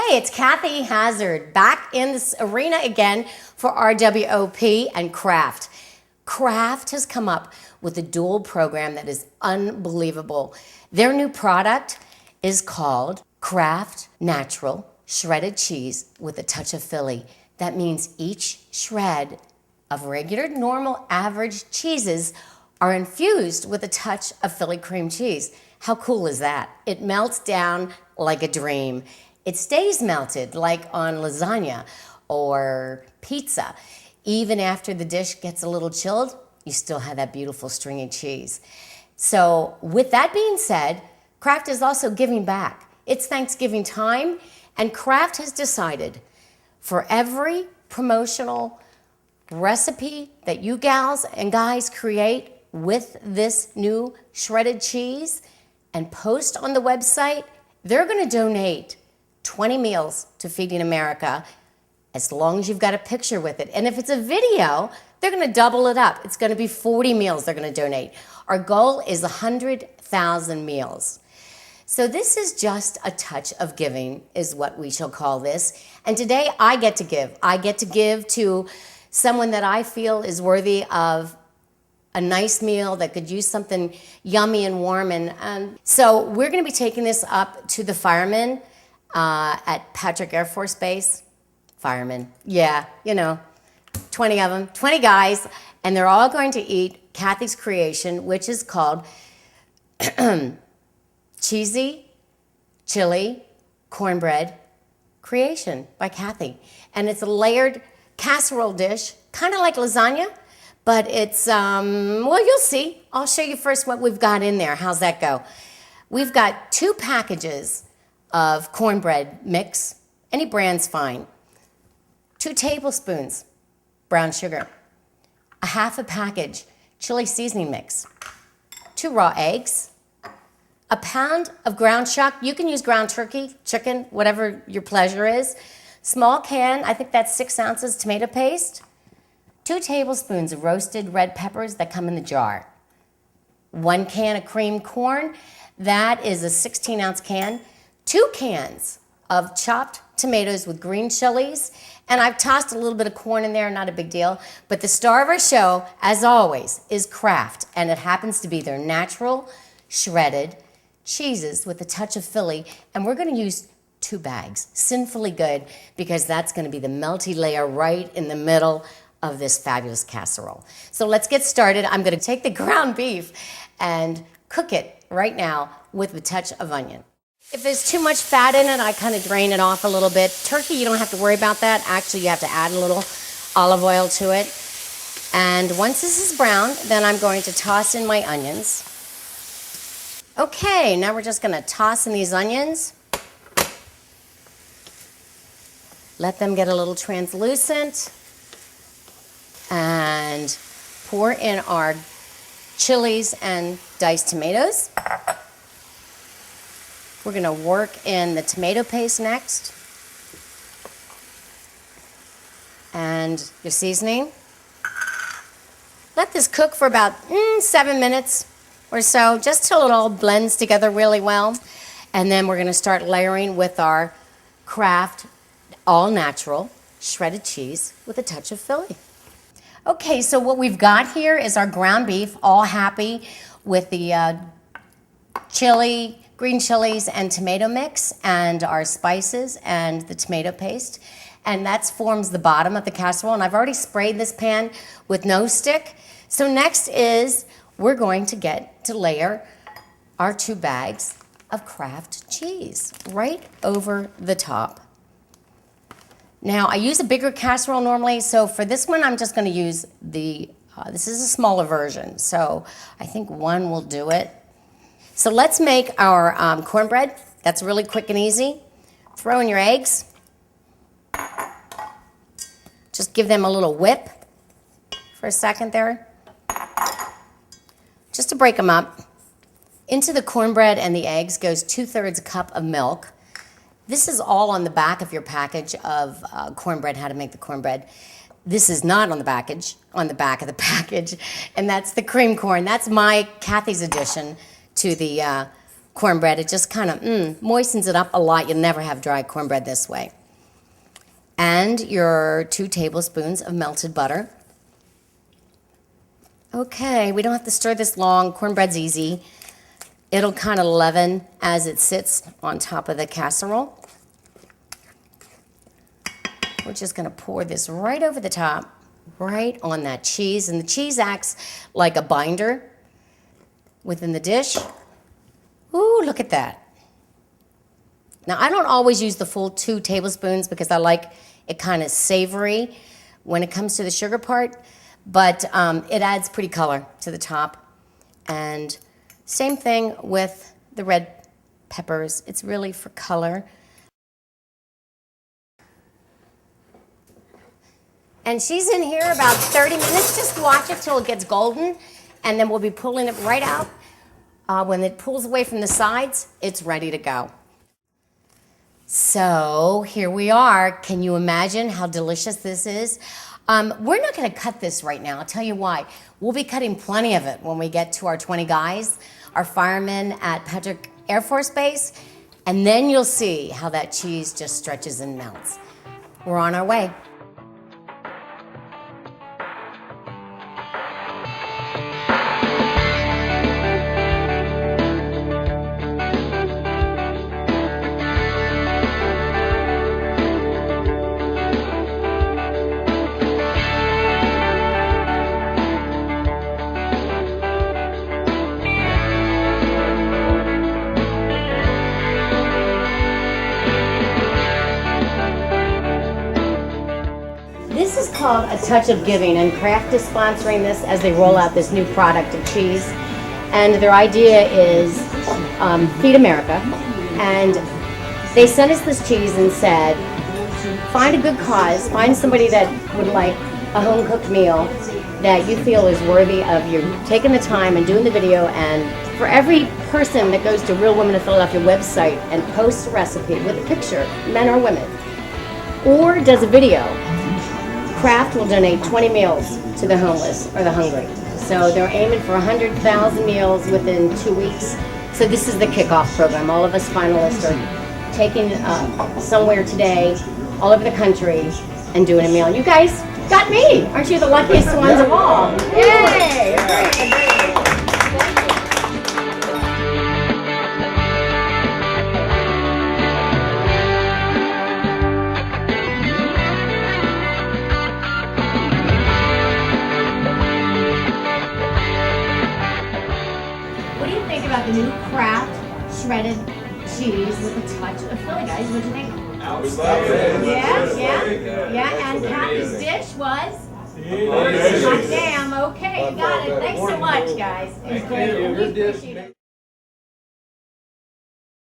Hey, it's Kathy Hazard back in this arena again for RWOP and Kraft. Kraft has come up with a dual program that is unbelievable. Their new product is called Kraft Natural Shredded Cheese with a touch of Philly. That means each shred of regular, normal, average cheeses are infused with a touch of Philly cream cheese. How cool is that? It melts down like a dream. It stays melted like on lasagna or pizza. Even after the dish gets a little chilled, you still have that beautiful stringy cheese. So with that being said, Kraft is also giving back. It's Thanksgiving time, and Kraft has decided for every promotional recipe that you gals and guys create with this new shredded cheese and post on the website, they're going to donate 20 meals to Feeding America, as long as you've got a picture with it. And if it's a video, they're going to double it up. It's going to be 40 meals they're going to donate. Our goal is 100,000 meals. So this is just a touch of giving, is what we shall call this. And today I get to give. I get to give to someone that I feel is worthy of a nice meal that could use something yummy and warm. And so we're going to be taking this up to the firemen at Patrick Air Force Base. Firemen, yeah, 20 of them, 20 guys, and they're all going to eat Kathy's creation, which is called Cheesy Chili Cornbread Creation by Kathy. And it's a layered casserole dish, kind of like lasagna, but it's, well, you'll see. I'll show you first what we've got in there. How's that go? We've got 2 packages of cornbread mix. Any brand's fine. 2 tablespoons brown sugar. A half a package chili seasoning mix. 2 raw eggs. A pound of ground chuck. You can use ground turkey, chicken, whatever your pleasure is. Small can, I think that's 6 ounces tomato paste. 2 tablespoons of roasted red peppers that come in the jar. 1 can of creamed corn. That is a 16-ounce can. 2 cans of chopped tomatoes with green chilies. And I've tossed a little bit of corn in there, not a big deal. But the star of our show, as always, is Kraft. And it happens to be their natural shredded cheeses with a touch of Philly. And we're going to use 2 bags, Sinfully Good, because that's going to be the melty layer right in the middle of this fabulous casserole. So let's get started. I'm going to take the ground beef and cook it right now with a touch of onion. If there's too much fat in it, I kind of drain it off a little bit. Turkey, you don't have to worry about that. Actually, you have to add a little olive oil to it. And once this is browned, then I'm going to toss in my onions. Okay, now we're just going to toss in these onions. Let them get a little translucent. And pour in our chilies and diced tomatoes. We're going to work in the tomato paste next. And your seasoning. Let this cook for about 7 minutes or so, just till it all blends together really well. And then we're going to start layering with our Kraft all-natural shredded cheese with a touch of Philly. Okay, so what we've got here is our ground beef, all happy with the chili, green chilies and tomato mix, and our spices and the tomato paste. And that forms the bottom of the casserole. And I've already sprayed this pan with no stick. So next is we're going to get to layer our 2 bags of Kraft cheese right over the top. Now, I use a bigger casserole normally, so for this one, I'm just going to use the, this is a smaller version, so I think 1 will do it. So let's make our cornbread. That's really quick and easy. Throw in your eggs. Just give them a little whip for a second there. Just to break them up. Into the cornbread and the eggs goes 2/3 cup of milk. This is all on the back of your package of cornbread, how to make the cornbread. This is not on the back of the package, and that's the cream corn. That's my Kathy's addition to the cornbread. It just kind of moistens it up a lot. You'll never have dry cornbread this way. And your 2 tablespoons of melted butter. Okay, we don't have to stir this long. Cornbread's easy. It'll kind of leaven as it sits on top of the casserole. We're just going to pour this right over the top, right on that cheese. And the cheese acts like a binder within the dish. Ooh, look at that. Now, I don't always use the full 2 tablespoons because I like it kind of savory when it comes to the sugar part, but it adds pretty color to the top. And same thing with the red peppers. It's really for color. And she's in here about 30 minutes. Just watch it till it gets golden, and then we'll be pulling it right out. When it pulls away from the sides, it's ready to go. So here we are. Can you imagine how delicious this is? We're not going to cut this right now. I'll tell you why. We'll be cutting plenty of it when we get to our 20 guys, our firemen at Patrick Air Force Base, and then you'll see how that cheese just stretches and melts. We're on our way. This is called A Touch of Giving, and Kraft is sponsoring this as they roll out this new product of cheese. And their idea is Feed America. And they sent us this cheese and said, find a good cause, find somebody that would like a home-cooked meal that you feel is worthy of you taking the time and doing the video. And for every person that goes to Real Women of Philadelphia website and posts a recipe with a picture, men or women, or does a video, Kraft will donate 20 meals to the homeless or the hungry. So they're aiming for 100,000 meals within 2 weeks. So this is the kickoff program. All of us finalists are taking somewhere today, all over the country, and doing a meal. You guys got me. Aren't you the luckiest ones of all? Yay! What do you think about the new Kraft shredded cheese with a touch of Philly, guys? What do you think? Yeah. And Kathy's dish was? Hot damn. Okay, you got it. Thanks so much, guys. It was great. We appreciate it.